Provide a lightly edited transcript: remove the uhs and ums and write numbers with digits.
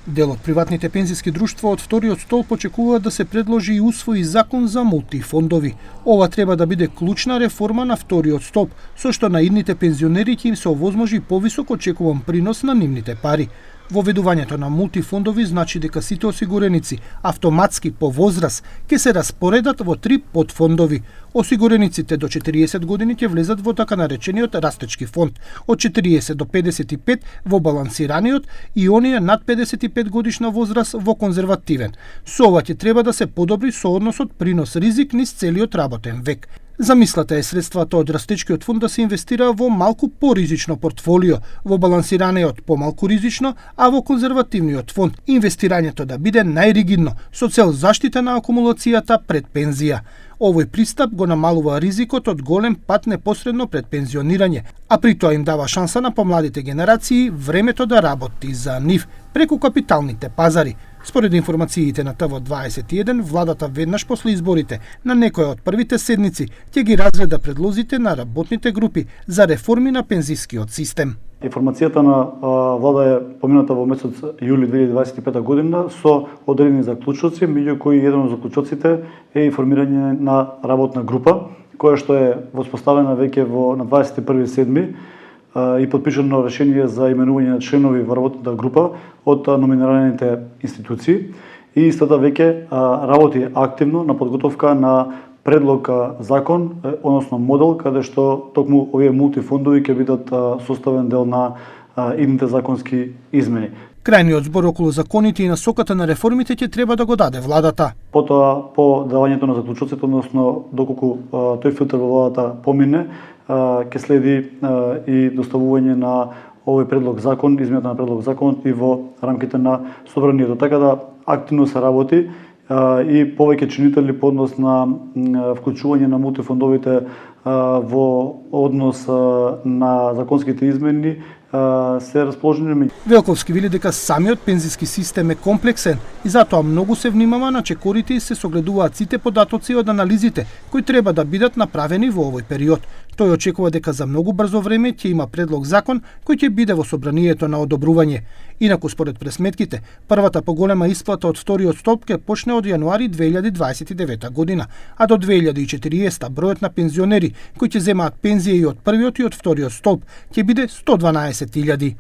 Дел од приватните пензиски друштва од вториот столб очекуваат да се предложи и усвои закон за мултифондови. Ова треба да биде клучна реформа на вториот столб, со што на идните пензионери ќе им се овозможи повисок очекуван принос на нивните пари. Воведувањето на мултифондови значи дека сите осигуреници автоматски по возраст ќе се распоредат во 3 подфондови. Осигурениците до 40 години ќе влезат во така наречениот растечки фонд, од 40 до 55 во балансираниот и оние над 55 годишна возраст во конзервативен. Со ова ќе треба да се подобри соодносот принос ризик низ целиот работен век. Замислата е средствата од растечкиот фонд да се инвестира во малку поризично портфолио, во балансираниот помалку ризично, а во конзервативниот фонд инвестирањето да биде најригидно, со цел заштита на акумулацијата пред пензија. Овој пристап го намалува ризикот од голем пат непосредно пред пензионирање, а при тоа им дава шанса на помладите генерации времето да работи за нив преку капиталните пазари. Според информациите на ТВ21, владата веднаш после изборите на некоја од првите седници ќе ги разгледа предлозите на работните групи за реформи на пензискиот систем. Информацијата на влада е помината во месец јули 2025 година со одредени заклучоци, меѓу кои еден од заклучоците е информирање на работна група, која што е воспоставена веќе на 21.7. И подпишано решение за именување на членови во работната група од номинираните институции и истата веќе работи активно на подготовка на предлог закон, односно модел, каде што токму овие мултифондови ќе бидат составен дел на идните законски измени. Крајниот збор околу законите и насоката на реформите ќе треба да го даде владата. Потоа, по давањето на заклучоците, односно доколку тој филтер во владата помине, ќе следи и доставување на овој предлог закон, измената на предлог закон и во рамките на собранието. Така да активно се работи и повеќе чинители по однос на вклучување на мултифондовите во однос на законските измени се расположени. Велковски вели дека самиот пензиски систем е комплексен и затоа многу се внимава на чекорите и се согледуваат сите податоци од анализите кои треба да бидат направени во овој период. Тој очекува дека за многу брзо време ќе има предлог закон кој ќе биде во собранието на одобрување. Инаку според пресметките, првата поголема исплата од вториот столб ќе почне од јануари 2029 година, а до 2040 бројот на пензионери кои ќе земаат пензија и од првиот и од вториот столб ќе биде 112.000.